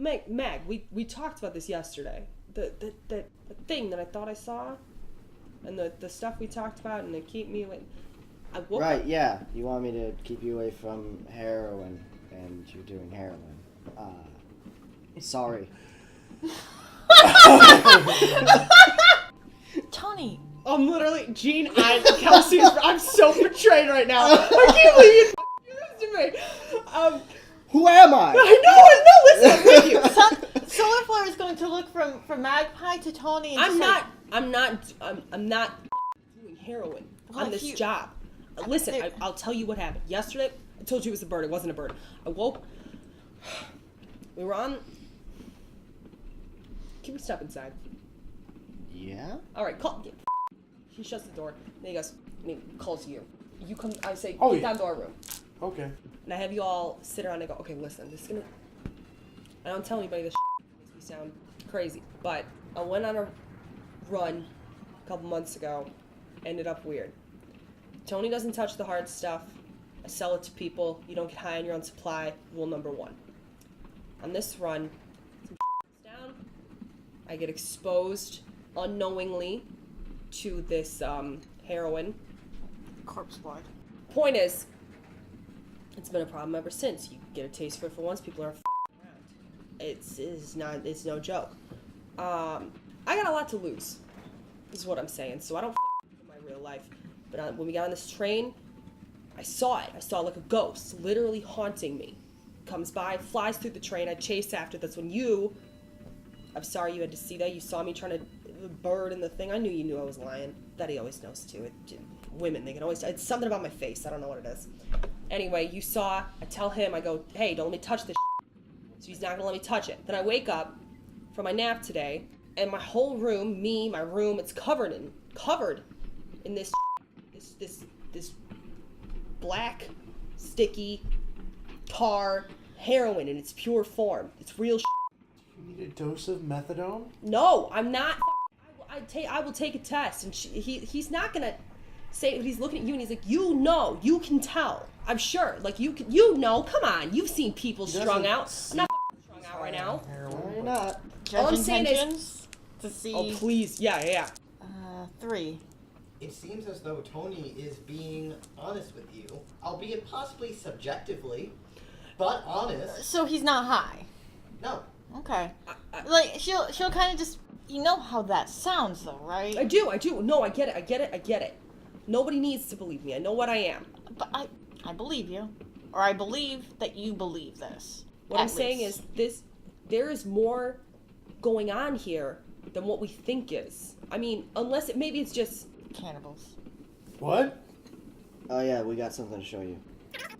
Mag, we talked about this yesterday. The thing that I thought I saw, and the stuff we talked about, and they keep me like. I woke Right, up. yeah. You want me to keep you away from heroin, and you're doing heroin. Sorry. Tony. I'm literally Gene. Kelsey. I'm so betrayed right now. I can't believe you do this to me. Who am I? I know. Listen, I'm with you. Solar Flare is going to look from Magpie to Tony. And I'm not doing heroin on this job. Listen, I'll tell you what happened. Yesterday, I told you it was a bird. It wasn't a bird. I woke. We were on. Can we step inside? Yeah? All right, call. He shuts the door. Then he goes, calls you. You come, I say, Oh, get yeah. down to our room. Okay. And I have you all sit around and I go, okay, listen, this is gonna. I don't tell anybody this makes me sound crazy, but I went on a run a couple months ago, ended up weird. Tony doesn't touch the hard stuff. I sell it to people. You don't get high on your own supply. Rule number 1. On this run, some goes down. I get exposed unknowingly to this heroin. corpse blood. Point is, it's been a problem ever since. You get a taste for it for once, people are around. It's no joke. I got a lot to lose, is what I'm saying. So I don't in my real life. But when we got on this train, I saw it. I saw like a ghost literally haunting me. Comes by, flies through the train. I chase after. That's when I'm sorry you had to see that. You saw me trying to, the bird and the thing. I knew you knew I was lying. That he always knows too. Women, they can always, it's something about my face. I don't know what it is. Anyway, you saw, I tell him, I go, hey, don't let me touch this So he's not gonna let me touch it. Then I wake up from my nap today, and my whole room, my room, it's covered in this black, sticky, tar heroin in its pure form. It's real You need a dose of methadone? No, I'm not. I will take a test, and he's not gonna say. He's looking at you, and he's like, you can tell. I'm sure. Like come on, you've seen people strung out. I'm not strung out right now. No, you're not. All I'm Judge saying is, intentions to see. oh please, yeah. 3. It seems as though Tony is being honest with you, albeit possibly subjectively, but honest. So he's not high. No. Okay. Like she'll kind of just, you know how that sounds though, right? I do. No, I get it. Nobody needs to believe me. I know what I am. But I believe you, or I believe that you believe this. What I'm saying is there is more going on here than what we think is. I mean, unless maybe it's just cannibals. What? Oh yeah, we got something to show you.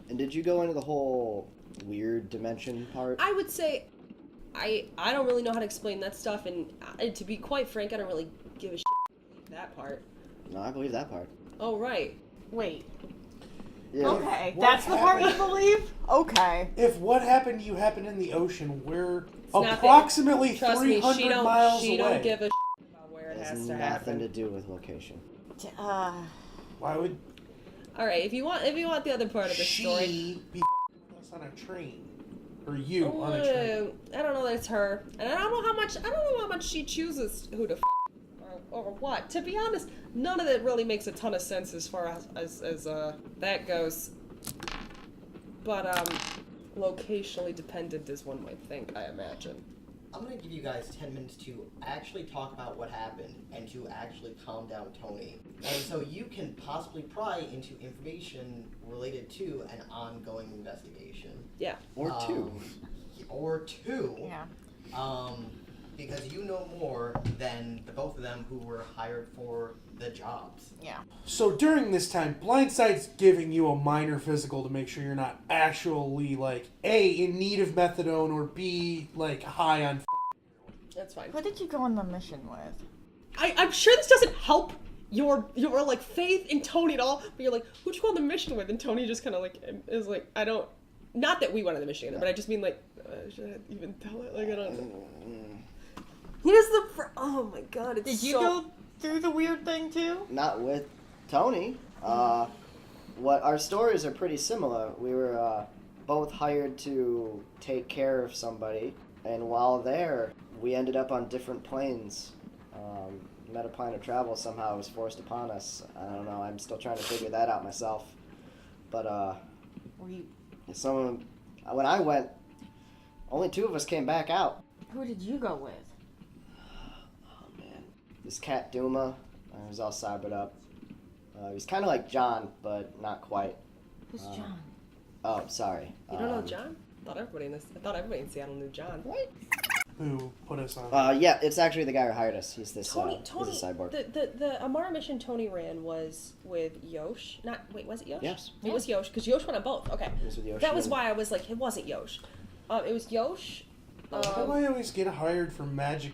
And did you go into the whole weird dimension part? I would say I don't really know how to explain that stuff, and to be quite frank, I don't really give a shit about that part. No, I believe that part. Oh, right. Wait. Yeah. Okay, What that's the part you happened? believe? Okay. If what happened to you happened in the ocean, we're nothing. approximately Trust me, 300 miles she away. don't give a shit about where it It has has to nothing happen. to do with location. Why would All right, if you want the other part of the story. she be with us on a train? Or you on a train? I don't know that it's her, and I don't know how much she chooses who to or what. To be honest, none of it really makes a ton of sense as far as that goes. But locationally dependent is one might think, I imagine. I'm going to give you guys 10 minutes to actually talk about what happened and to actually calm down Tony. And so you can possibly pry into information related to an ongoing investigation. Yeah. Or two. Or two. Yeah. Because you know more than the both of them who were hired for the jobs. Yeah. So during this time, Blindside's giving you a minor physical to make sure you're not actually, like, A, in need of methadone, or B, like, high on That's fine. Who did you go on the mission with? I'm sure this doesn't help your like faith in Tony at all. But you're like, who'd you go on the mission with? And Tony just kind of like is like, I don't. Not that we went on the mission together, but I just mean like, should I even tell it? Like I don't. He does oh my god! It's Did you go through the weird thing too? Not with Tony. What our stories are pretty similar. We were both hired to take care of somebody, And while there, we ended up on different planes. Meta plan of travel somehow was forced upon us. I don't know. I'm still trying to figure that out myself. But Were you? when I went, only 2 of us came back out. Who did you go with? Oh man, this cat Duma, he was all cybered up. He was kind of like John, but not quite. Who's John? Oh, sorry. You don't know John? I thought everybody in Seattle knew John. What? Who put us on? Yeah, it's actually the guy who hired us. He's this Tony, he's a cyborg. the Amara mission Tony ran was with Yosh. Was it Yosh? Yes. It was Yosh, because Yosh went on both. Okay. It was with Yoshi That was and- why I was like, it wasn't Yosh. It was Yosh. Why do I always get hired for magic?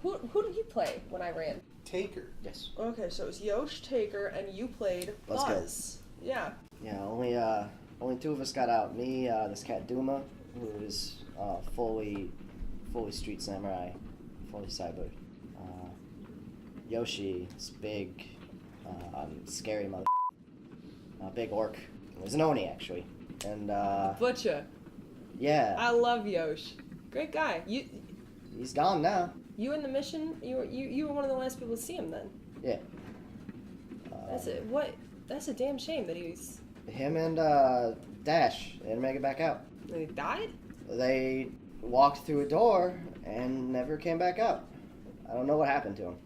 Who did you play when I ran? Taker. Yes. Okay, so it was Yosh, Taker, and you played Let's Buzz. Yeah. Yeah, only 2 of us got out. Me, this cat Duma, who is fully street samurai, fully cyber. Yoshi, this big, scary mother. Big orc. It was an Oni actually, and Butcher. yeah, I love Yosh. Great guy. he's gone now. You in the mission? You were one of the last people to see him then. Yeah. That's a damn shame that he's. Him and Dash, they didn't make it back out. He died. They walked through a door and never came back out. I don't know what happened to him.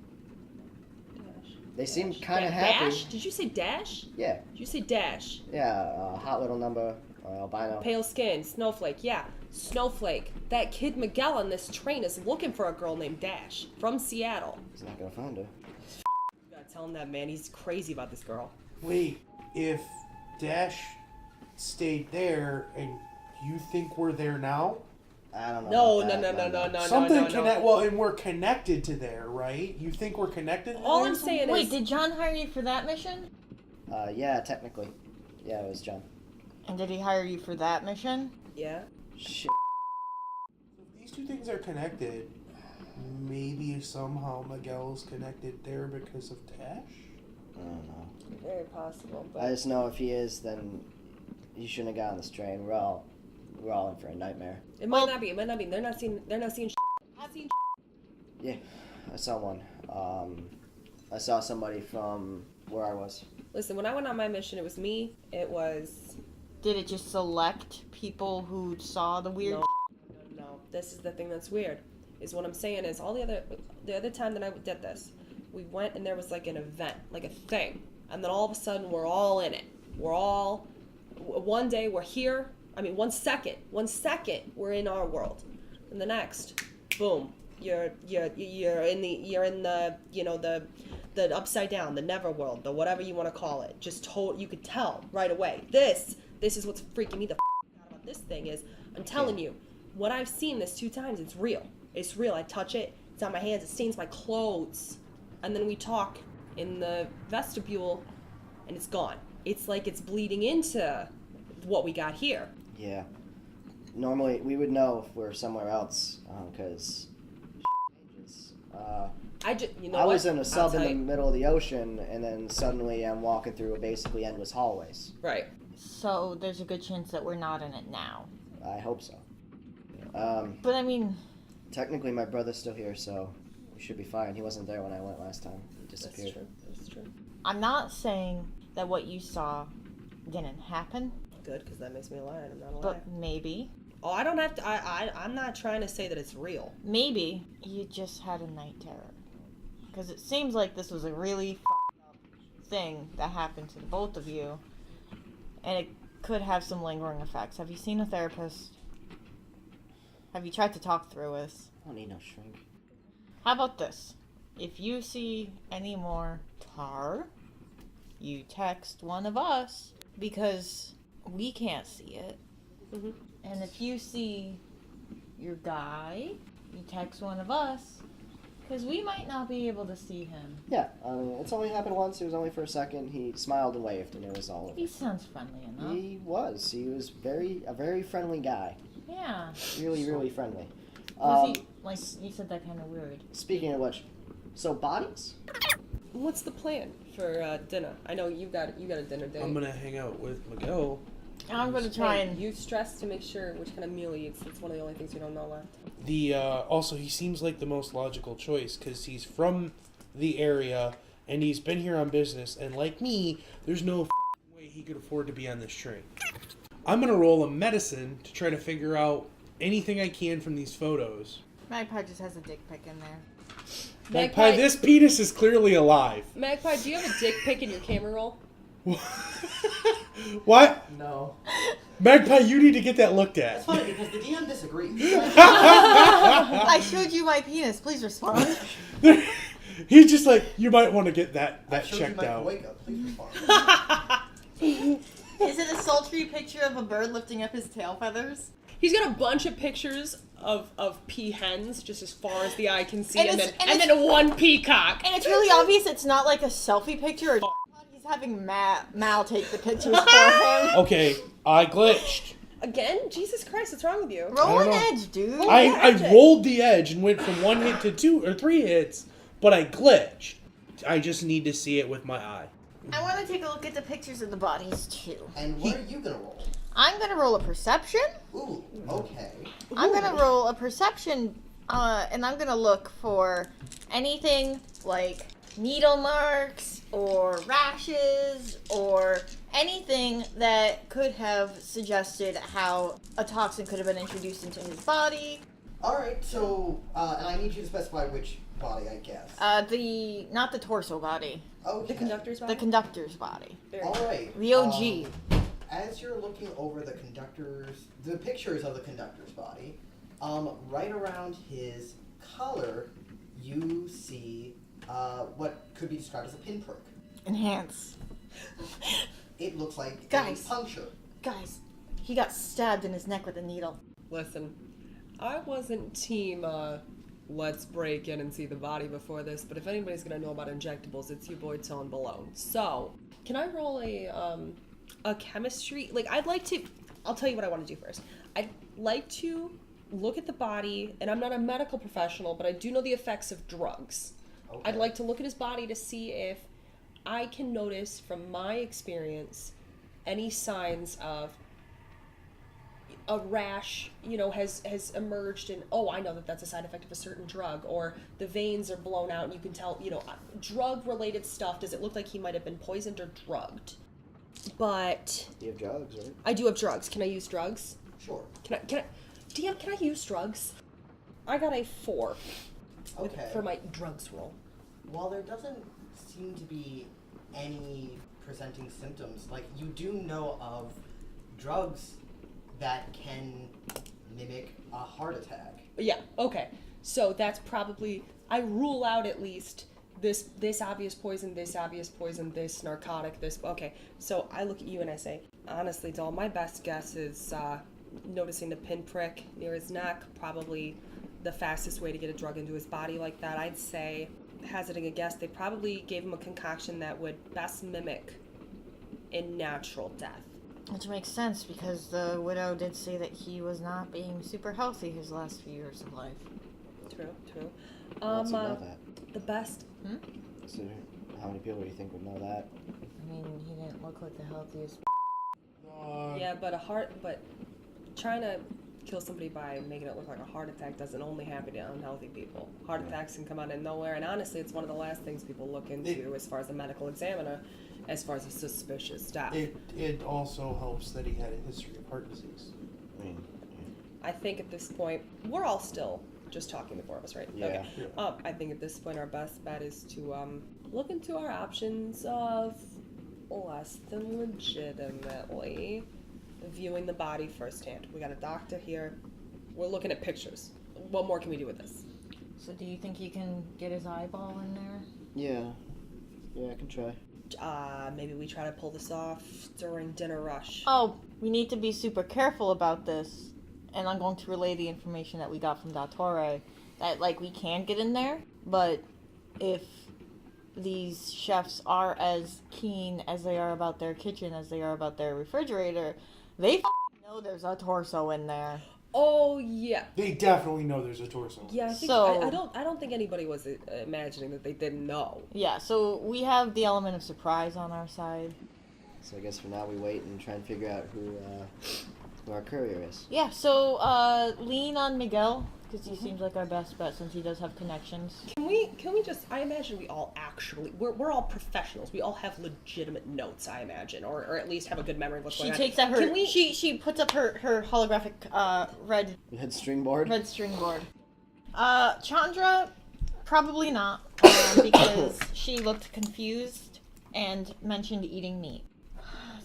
Dash. They seemed kind of happy. Dash? Did you say Dash? Yeah, Did you say Dash? yeah. Hot little number, albino. Pale skin, Snowflake. Yeah, Snowflake. That kid Miguel on this train is looking for a girl named Dash from Seattle. He's not gonna find her. You gotta tell him that, man. He's crazy about this girl. Wait, if Dash stayed there and you think we're there now? I don't No. know. about that. Something no. connect. Well, and we're connected to there, right? You think we're connected? To All there I'm saying Wait, is. did John hire you for that mission? Yeah, technically. Yeah, it was John. And did he hire you for that mission? Yeah. Shit. If these 2 things are connected, maybe somehow Miguel's connected there because of Dash? I don't know. Very possible, but. I just know if he is, then he shouldn't have got on this train. We're all in for a nightmare. It might not be. It might not be. They're not seeing. Shit. I've seen. Yeah, I saw one. I saw somebody from where I was. Listen, when I went on my mission, it was me. It was. Did it just select people who saw the weird? No. This is the thing that's weird. Is what I'm saying is the other time that I did this, we went and there was like an event, like a thing, and then all of a sudden we're all in it. We're all. One day we're here. I mean, 1 second we're in our world, and the next, boom, you're in the the upside down, the netherworld, the whatever you want to call it. You could tell right away. This is what's freaking me the out about this thing is, I'm telling you, what I've seen this 2 times, it's real. It's real. I touch it. It's on my hands. It stains my clothes, and then we talk in the vestibule, and it's gone. It's like it's bleeding into what we got here. Yeah. Normally, we would know if we're somewhere else, because changes. I was in a sub in the you. middle of the ocean, and then suddenly I'm walking through basically endless hallways. Right. So there's a good chance that we're not in it now. I hope so. But I mean, Technically, my brother's still here, so we should be fine. He wasn't there when I went last time. He disappeared. That's true. I'm not saying that what you saw didn't happen, Good, because that makes me a liar, and I'm not a liar. but maybe, Oh, I don't have to. I'm not trying to say that it's real. maybe you just had a night terror. Because it seems like this was a really f***ed up thing that happened to the both of you, and it could have some lingering effects. Have you seen a therapist? Have you tried to talk through this? I don't need no shrink. How about this? If you see any more tar, you text one of us, because we can't see it. Mhm. And if you see your guy, you text one of us, because we might not be able to see him. Yeah, it's only happened once. It was only for a second. He smiled and waved, and it was all over. He sounds friendly enough. He was. He was a very friendly guy. Yeah. Really friendly. Was he, like, you said that kind of weird. Speaking of which, so bodies? What's the plan for dinner? I know you got a dinner date. I'm gonna hang out with Miguel. I'm gonna try and use stress to make sure which kind of meal he eats. That's one of the only things we don't know left. Also, he seems like the most logical choice because he's from the area and he's been here on business. And like me, there's no way he could afford to be on this train. I'm gonna roll a medicine to try to figure out anything I can from these photos. Magpie just has a dick pic in there. Magpie, this penis is clearly alive. Magpie, do you have a dick pic in your camera roll? What? No. Magpie, you need to get that looked at. It's funny because the DM disagrees. I showed you my penis. Please respond. He's just like, you might want to get that checked out. Please respond. Is it a sultry picture of a bird lifting up his tail feathers? He's got a bunch of pictures of peahens just as far as the eye can see, And and then one peacock. And it's really obvious it's not like a selfie picture. Or he's having Mal take the pictures for him. Okay, I glitched. Again? Jesus Christ, what's wrong with you? Roll I an don't know. edge, dude. I rolled the edge and went from 1 hit to 2 or 3 hits, but I glitched. I just need to see it with my eye. I want to take a look at the pictures of the bodies, too. And what are you gonna roll? I'm going to roll a perception. Ooh, okay. I'm going to roll a perception, and I'm going to look for anything like needle marks or rashes or anything that could have suggested how a toxin could have been introduced into his body. Alright, so, and I need you to specify which body, I guess. Not the torso body, Okay. The conductor's the body? conductor's body. Alright. The OG. As you're looking over the pictures of the conductor's body, right around his collar, you see what could be described as a pinprick. Enhance. It looks like Guys. a puncture. Guys, he got stabbed in his neck with a needle. Listen, I wasn't team, let's break in and see the body before this, but if anybody's gonna know about injectables, it's you boy Tone Balone. So, can I roll a chemistry? Like, I'll tell you what I want to do first. I'd like to look at the body, and I'm not a medical professional, but I do know the effects of drugs. Okay. I'd like to look at his body to see if I can notice from my experience any signs of a rash, has emerged, and I know that that's a side effect of a certain drug, or the veins are blown out and you can tell, drug related stuff. Does it look like he might have been poisoned or drugged? But You have drugs, right? I do have drugs. Can I use drugs? Sure. DM, can I use drugs? I got a 4 Okay. for my drugs roll. While there doesn't seem to be any presenting symptoms, like, you do know of drugs that can mimic a heart attack. Yeah, okay. So that's probably, I rule out at least this obvious poison, this narcotic, this, okay. So I look at you and I say, honestly, doll, my best guess is noticing the pinprick near his neck, probably the fastest way to get a drug into his body like that. I'd say, hazarding a guess, they probably gave him a concoction that would best mimic a natural death. Which makes sense because the widow did say that he was not being super healthy his last few years of life. True. Lots of know that. The best. So, how many people do you think would know that? I mean, he didn't look like the healthiest. Yeah, but trying to kill somebody by making it look like a heart attack doesn't only happen to unhealthy people. Heart attacks can come out of nowhere, and honestly, it's one of the last things people look into as far as a medical examiner, as far as a suspicious death. It also helps that he had a history of heart disease. I mean, I think at this point, we're all still just talking, the four of us, right? Yeah. Okay. I think at this point our best bet is to look into our options of less than legitimately viewing the body firsthand. We got a doctor here. We're looking at pictures. What more can we do with this? So do you think you can get his eyeball in there? Yeah, I can try. Maybe we try to pull this off during dinner rush. Oh, we need to be super careful about this. And I'm going to relay the information that we got from Dattore. That, we can get in there, but if these chefs are as keen as they are about their kitchen as they are about their refrigerator, they know there's a torso in there. Oh yeah. They definitely know there's a torso. Yeah, I think So- I don't think anybody was imagining that they didn't know. Yeah, so we have the element of surprise on our side. So I guess for now we wait and try and figure out who our courier is. Yeah, so lean on Miguel, because he seems like our best bet since he does have connections. Can we just, I imagine we all actually, we're all professionals. We all have legitimate notes, I imagine, or at least have a good memory of what's going on. She takes out her, Can we, she puts up her holographic red String board? red string board. Chandra, probably not, because she looked confused and mentioned eating meat.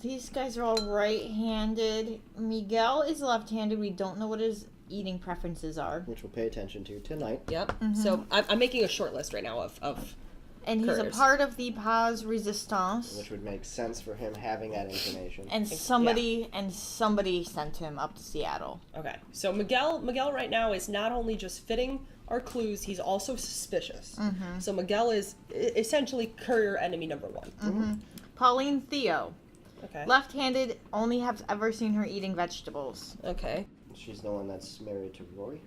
These guys are all right-handed. Miguel is left-handed. We don't know what his eating preferences are. Which we'll pay attention to tonight. Yep. So I'm making a short list right now of and he's couriers. a part of the Paz Resistance. Which would make sense for him having that information. And somebody sent him up to Seattle. Okay. So Miguel right now is not only just fitting our clues, he's also suspicious. So Miguel is essentially courier enemy number 1. Pauline Theo. Okay. Left-handed, only have ever seen her eating vegetables. Okay. She's the one that's married to Rory.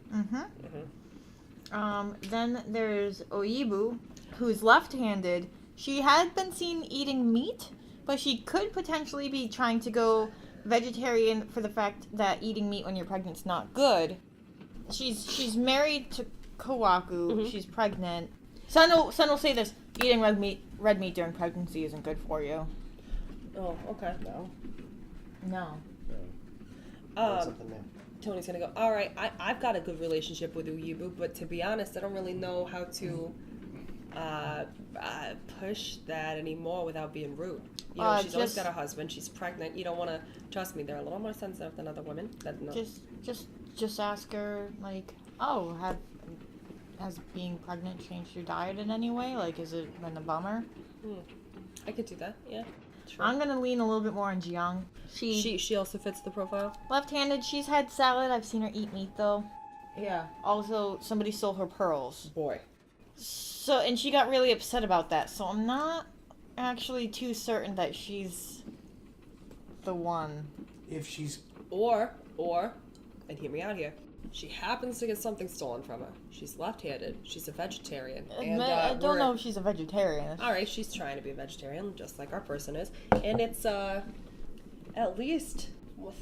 Then there's Oibu, who's left-handed. She had been seen eating meat, but she could potentially be trying to go vegetarian for the fact that eating meat when you're pregnant is not good. She's married to Kawaku. She's pregnant. Son will say this: eating red meat during pregnancy isn't good for you. Oh, okay. No. Something there. Tony's gonna go, all right, I've got a good relationship with Uyibu, but to be honest, I don't really know how to push that anymore without being rude. You know, she's always got a husband, she's pregnant, you don't want to, trust me, they're a little more sensitive than other women. That know. Just ask her, like, oh, has being pregnant changed your diet in any way? Like, has it been a bummer? I could do that, yeah. Sure. I'm gonna lean a little bit more on Jiang. She also fits the profile. Left-handed, she's had salad. I've seen her eat meat though. Yeah. Also, somebody stole her pearls. Boy. So, and she got really upset about that. So I'm not actually too certain that she's the one. If she's... Or, and hear me out here, she happens to get something stolen from her. She's left-handed. She's a vegetarian. And, I don't know if she's a vegetarian. All right, she's trying to be a vegetarian, just like our person is. And it's at least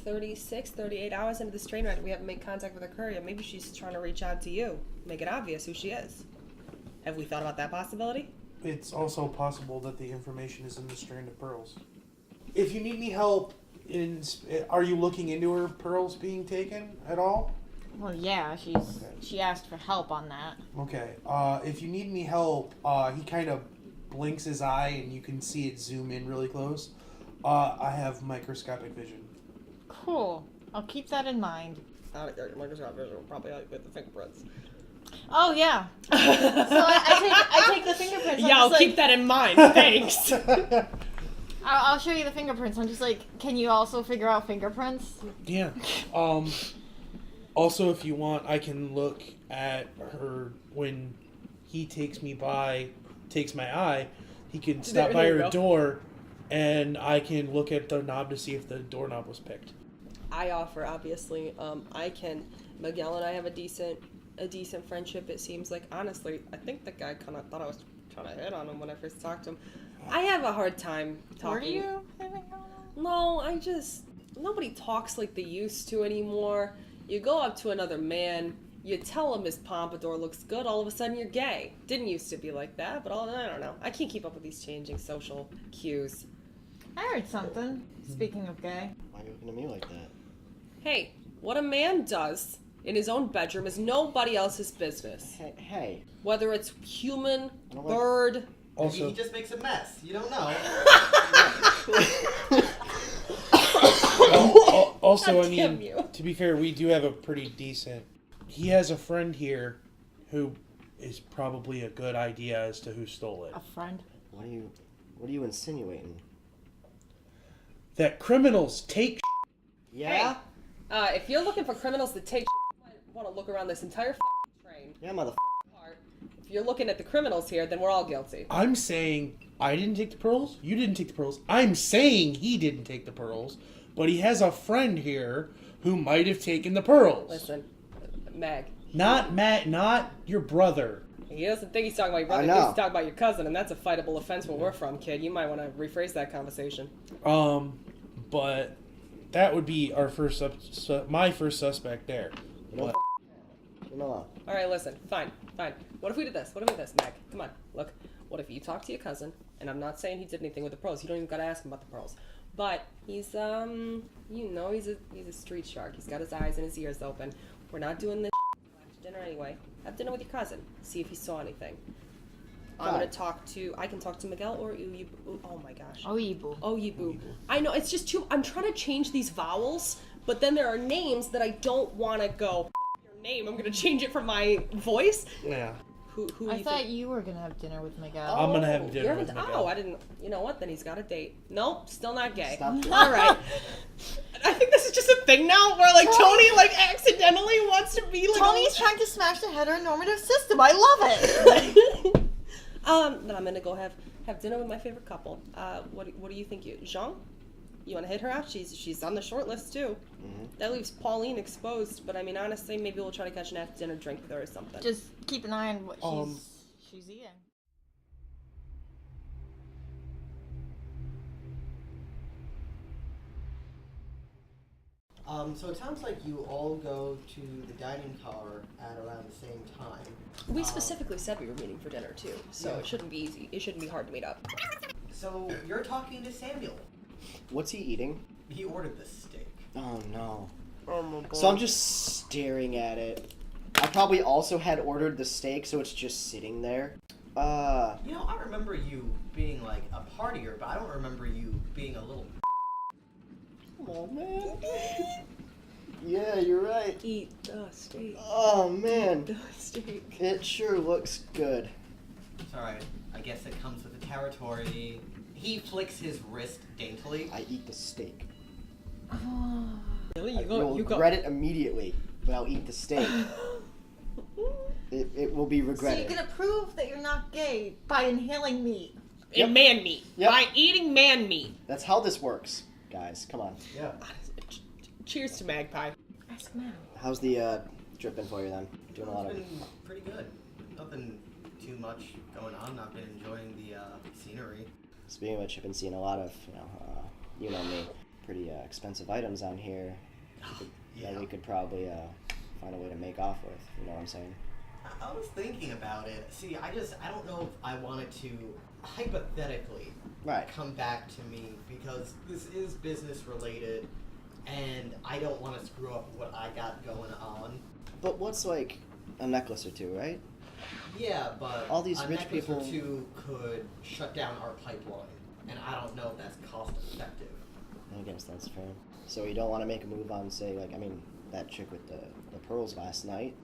36, 38 hours into this train ride. We haven't made contact with her courier. Maybe she's trying to reach out to you, make it obvious who she is. Have we thought about that possibility? It's also possible that the information is in the strand of pearls. If you need any help, are you looking into her pearls being taken at all? Well, yeah, she asked for help on that. Okay. If you need any help, he kind of blinks his eye and you can see it zoom in really close. I have microscopic vision. Cool. I'll keep that in mind. Microscopic vision, probably with the fingerprints. Oh yeah. So I take the fingerprints. Yeah, I'll keep that in mind. Thanks. I'll show you the fingerprints. I'm just like, can you also figure out fingerprints? Yeah. Also, if you want, I can look at her when he takes my eye. He can stop by her door, and I can look at the knob to see if the doorknob was picked. I offer, obviously. Miguel and I have a decent friendship. It seems like, honestly, I think the guy kind of thought I was trying to hit on him when I first talked to him. I have a hard time talking. Were you hitting on him? No, nobody talks like they used to anymore. You go up to another man, you tell him his pompadour looks good, all of a sudden you're gay. Didn't used to be like that, but I don't know. I can't keep up with these changing social cues. I heard something. Speaking of gay. Why are you looking at me like that? Hey, what a man does in his own bedroom is nobody else's business. Hey. Whether it's human, bird... Also, Maybe he just makes a mess. You don't know. Also, God damn you. To be fair, we do have a pretty decent... He has a friend here who is probably a good idea as to who stole it. A friend? What are you insinuating? That criminals take Yeah? Hey, if you're looking for criminals that take you might want to look around this entire train. Yeah, motherfucker. If you're looking at the criminals here, then we're all guilty. I'm saying I didn't take the pearls. You didn't take the pearls. I'm saying he didn't take the pearls. But he has a friend here who might have taken the pearls. Listen, Meg. Not Matt, not your brother. He doesn't think he's talking about your brother. I He know. thinks he's talking about your cousin, and that's a fightable offense where we're from, kid. You might want to rephrase that conversation. But that would be our my first suspect there. You know, But leave him alone. All right, listen. Fine. What if we did this? Meg? Come on. Look. What if you talk to your cousin, and I'm not saying he did anything with the pearls. You don't even got to ask him about the pearls. But he's, he's a street shark. He's got his eyes and his ears open. We're not doing this after dinner anyway. Have dinner with your cousin. See if he saw anything. I'm Fine. gonna I can talk to Miguel or Uyibu. Oh my gosh. Oyibu. I know, it's just too, I'm trying to change these vowels, but then there are names that I don't want to go, your name, I'm gonna change it from my voice. yeah, Who I you thought think? you were gonna have dinner with Miguel. I'm gonna have dinner you're with having- Miguel. Oh, I didn't, you know what, then he's got a date. Nope, still not gay. Stop doing All right. I think this is just a thing now where, like, Tony, like, accidentally wants to be, like, Tony's trying to smash the heteronormative system. I love it. Then I'm gonna go have dinner with my favorite couple. What do you think, Jean? You want to hit her out? She's on the short list too. Mm-hmm. That leaves Pauline exposed. But I mean, honestly, maybe we'll try to catch an after dinner drink with her or something. Just keep an eye on what she's eating. So it sounds like you all go to the dining car at around the same time. We specifically said we were meeting for dinner too, so Yeah. it shouldn't be easy. It shouldn't be hard to meet up. So you're talking to Samuel. What's he eating? He ordered the steak. Oh no. Oh my god. So I'm just staring at it. I probably also had ordered the steak, so it's just sitting there. You know, I remember you being like a partier, but I don't remember you being a little. Oh man. Yeah, you're right. Eat the steak. Oh man. The steak. It sure looks good. It's alright. I guess it comes with the territory. He flicks his wrist daintily. I eat the steak. Really? You'll regret it immediately, but I'll eat the steak. It will be So regretted. you're gonna prove that you're not gay by inhaling meat. Yep. Man meat. Yep. By eating man meat. That's how this works, guys. Come on. Yeah. Cheers to Magpie. Ask Mal. How's the trip been for you then? Doing a lot It's of. been pretty good. Nothing too much going on. I've been enjoying the scenery. Speaking of which, I've been seeing a lot of, you know me, pretty expensive items on here that we could probably find a way to make off with. You know what I'm saying? I was thinking about it. See, I don't know if I wanted to hypothetically Right. come back to me because this is business related, and I don't want to screw up what I got going on. But what's like a necklace or two, right? Yeah, but All these a rich necklace people- or two could shut down our pipeline, and I don't know if that's cost effective. I guess that's fair. So you don't want to make a move on, say, like, I mean, that chick with the pearls last night?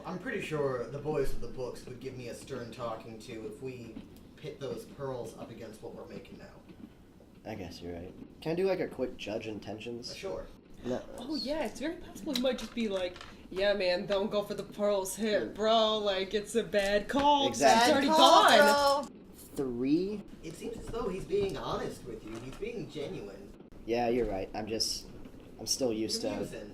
I'm pretty sure the boys with the books would give me a stern talking to if we pit those pearls up against what we're making now. I guess you're right. Can I do like a quick judge intentions? Sure. No. Oh yeah, it's very possible he might just be like, yeah man, don't go for the pearls here, bro, like it's a bad call. Exactly. It's already gone. 3? It seems as though he's being honest with you. He's being genuine. Yeah, you're right. I'm still used You're to. musing.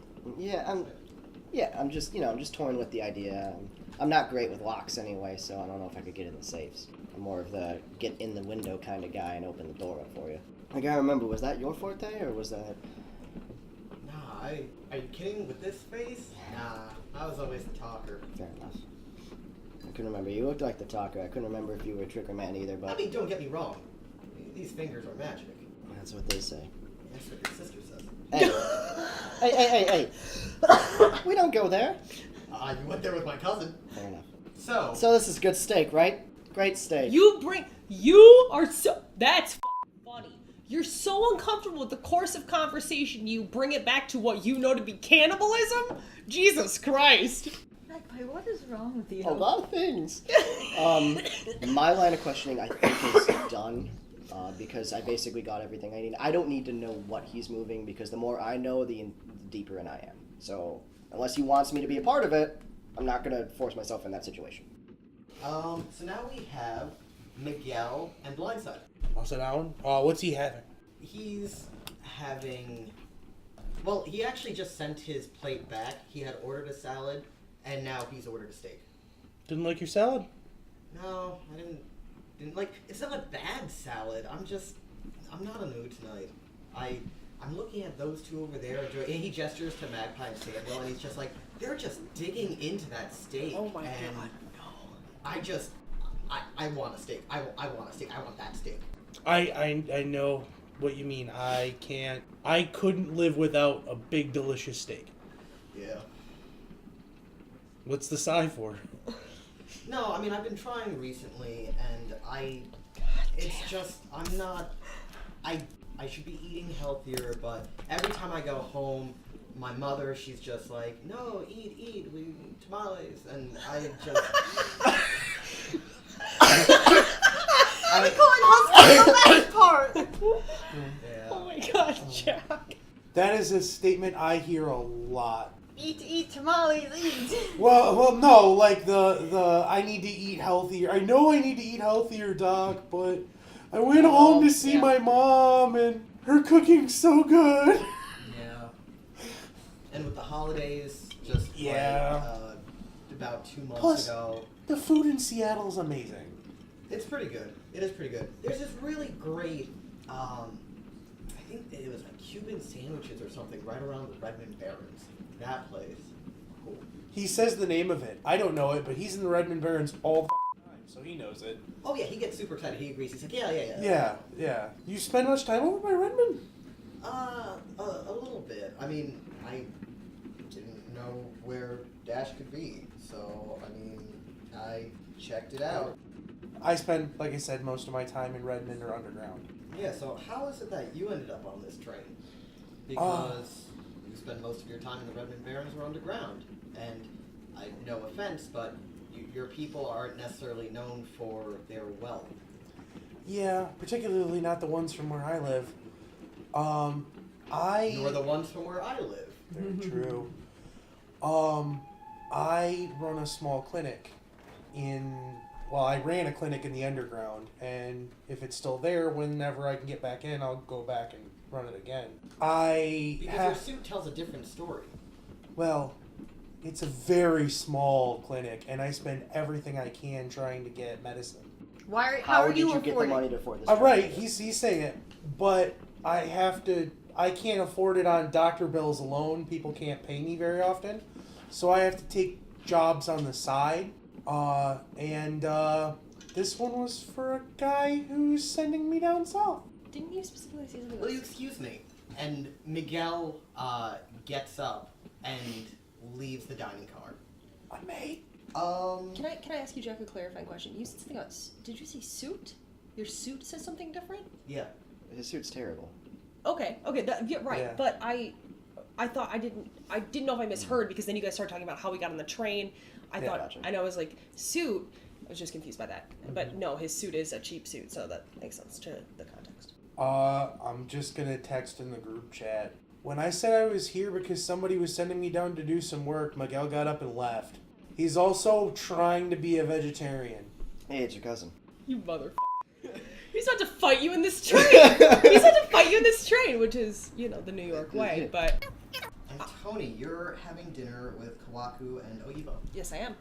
I'm just toying with the idea. I'm not great with locks anyway, so I don't know if I could get in the safes. I'm more of the get in the window kind of guy and open the door up for you. I gotta remember, was that your forte or was that? Nah, are you kidding with this face? Nah, I was always the talker. Fair enough. I couldn't remember. You looked like the talker. I couldn't remember if you were a tricker man either, but I mean, don't get me wrong. These fingers are magic. that's what they say. That's what your sister says. Hey. We don't go there. You went there with my cousin. Fair enough. So So this is good steak, right? Great steak. You are so, that's f***ing funny. You're so uncomfortable with the course of conversation, you bring it back to what you know to be cannibalism? Jesus Christ. Magpie, what is wrong with you? A lot of things. My line of questioning, I think, is done. Because I basically got everything I need. I don't need to know what he's moving because the more I know, the deeper in I am. So unless he wants me to be a part of it, I'm not going to force myself in that situation. so now we have Miguel and Blindside. I'll sit down. What's he having? He's having. Well, he actually just sent his plate back. He had ordered a salad, and now he's ordered a steak. Didn't like your salad? No, I didn't like. It's not a bad salad. I'm not in the mood tonight. I'm looking at those two over there, and he gestures to Magpie and Samuel, and he's just like, they're just digging into that steak. Oh my and god, no. I want a steak. I want a steak. I want that steak. I know what you mean. I couldn't live without a big delicious steak. Yeah. What's the sigh for? No, I mean, I've been trying recently, and I'm not, I should be eating healthier, but every time I go home, my mother, she's just like, no, eat, we eat tamales, and I just... I'm calling husband the best part. Yeah. Oh my gosh, Jack. That is a statement I hear a lot. Eat tamales, eat. Well, no, like the I need to eat healthier. I know I need to eat healthier, Doc, but I went home to see my mom, and her cooking's so good. Yeah. And with the holidays, just about 2 months ago. The food in Seattle's amazing. It's pretty good. It is pretty good. There's this really great, I think it was like Cuban sandwiches or something right around the Redmond Barrens. That place. Cool. He says the name of it. I don't know it, but he's in the Redmond Barrens all the time, so he knows it. Oh yeah, he gets super excited. He agrees. He's like, yeah. Yeah. You spend much time over by Redmond? A little bit. I mean, I didn't know where Dash could be, so I mean, I checked it out. I spend, like I said, most of my time in Redmond or underground. Yeah, so how is it that you ended up on this train? Because you spend most of your time in the Redmond Barrens or underground. And no offense, but your people aren't necessarily known for their wealth. Yeah, particularly not the ones from where I live. Nor the ones from where I live. Very true. I run a small clinic I ran a clinic in the underground, and if it's still there, whenever I can get back in, I'll go back and run it again. Because your suit tells a different story. Well, it's a very small clinic, and I spend everything I can trying to get medicine. How are you did you get the affording? money to afford this? Right, he's saying it, but I can't afford it on doctor bills alone. People can't pay me very often, so I have to take jobs on the side. And this one was for a guy who's sending me down south. Didn't you specifically say something? Will you excuse me? And Miguel gets up and leaves the dining car. I may. Can I ask you, Jack, a clarifying question? You said something about. Did you say suit? Your suit says something different. Yeah. His suit's terrible. Okay. Yeah, right. Yeah. But I thought I didn't know if I misheard, because then you guys started talking about how we got on the train. I thought, gotcha. I know, I was like, suit. I was just confused by that. But no, his suit is a cheap suit, so that makes sense to the context. I'm just gonna text in the group chat. When I said I was here because somebody was sending me down to do some work, Miguel got up and left. He's also trying to be a vegetarian. Hey, it's your cousin. You motherfucker. He's about to fight you in this train. He's about to fight you in this train, which is, the New York way, but... And Tony, you're having dinner with Kawaku and Oibo. Yes, I am.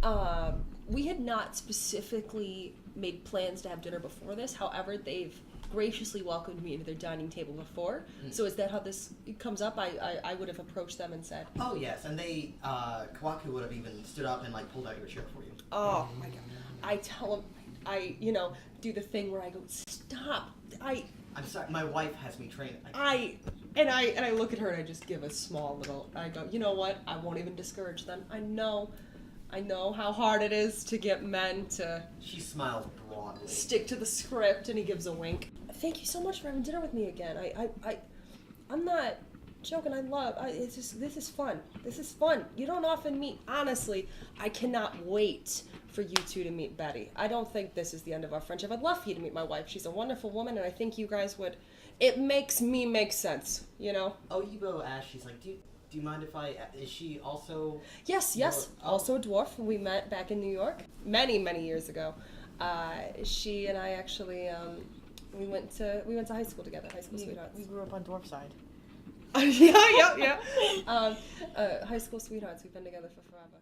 Okay. We had not specifically made plans to have dinner before this. However, they've graciously welcomed me into their dining table before. So is that how this comes up? I would have approached them and said... Oh, yes, and they, Kawaku would have even stood up and, pulled out your chair for you. Oh, my God. I tell them, do the thing where I go, stop. I'm sorry, my wife has me trained. I look at her and I just give a small little, I go, you know what? I won't even discourage them. I know how hard it is to get men to... She smiles broadly. Stick to the script, and he gives a wink. Thank you so much for having dinner with me again. I'm not joking. This is fun. This is fun. You don't often meet, honestly, I cannot wait for you two to meet Betty. I don't think this is the end of our friendship. I'd love for you to meet my wife. She's a wonderful woman, and I think you guys would... It makes me make sense, Oibo asked, she's like, do you mind if is she also... Yes, also a dwarf. We met back in New York many, many years ago. She and I actually, we went to high school together, high school sweethearts. We grew up on dwarf side. Yeah. High school sweethearts. We've been together for forever.